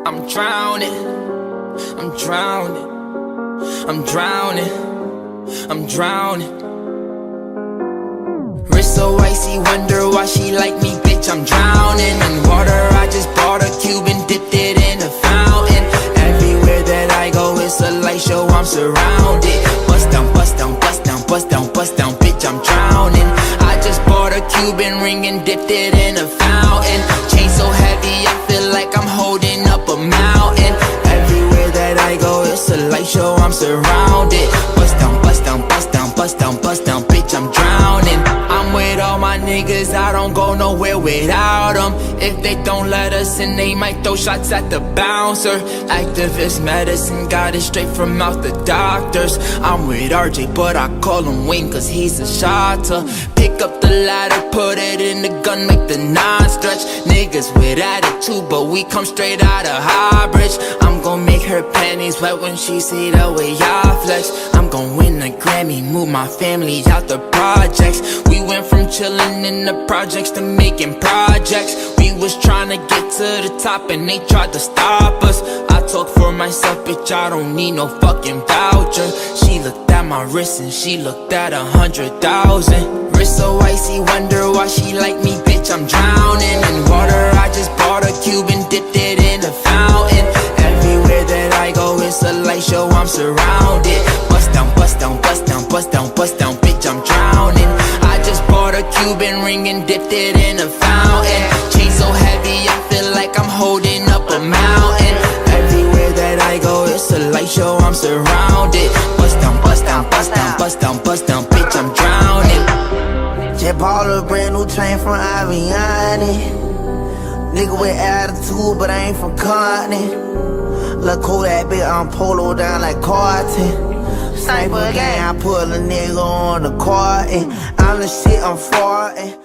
I'm drowning, I'm drowning, I'm drowning, I'm drowning. Wrist so icy, wonder why she like me, bitch, I'm drowning. In water, I just bought a cube and dipped it in a fountain. Everywhere that I go, it's a light show, I'm surrounded. Bust down, bust down, bust down, bust down, bust down, bitch, I'm drowning. I just bought a Cuban ring and dipped it in a fountain. Chain so heavy, I feel like I'm holding up a mountain. Everywhere that I go, it's a light show, I'm surrounded. Bust down, bust down, bust down, bust down, bust down, bitch, I'm drowning. I'm with all my niggas, I don't go nowhere without them. If they don't let us in, they might throw shots at the bouncer. Activist medicine, got it straight from out the doctors. I'm with RJ, but I call him Wayne cause he's a shotter. Pick up the ladder, put it in the gun, make the non-stretch. Niggas with attitude, but we come straight out of Highbridge. I'm gon' make her panties wet when she see the way I flex. I'm gon' win a Grammy, move my family out the projects. We went from chillin' in the projects to making projects. We was tryna get to the top and they tried to stop us. I talk for myself, bitch, I don't need no fucking voucher. She looked at my wrist and she looked at 100,000. Wrist so icy, wonder why she like me, bitch, I'm drowning. In water, I just bought a cube and dipped it in a fountain. Everywhere that I go, it's a light show, I'm surrounded. Bust down, bust down, bust down, bust down, bust down, bitch, I'm drowning. I just bought a Cuban ring and dipped it in a fountain. Chain so heavy, I feel like I'm holding up a mountain. Everywhere that I go, it's a light show, I'm surrounded. Bust down, bust down, bust down, bust down, bust down, bitch, I'm drowning. Just bought a brand new chain from Aviani. Nigga with attitude, but I ain't from Compton. Look cool that bitch, I'm polo down like Carton. Sniper gang, I put a nigga on the carton. I'm the shit, I'm farting.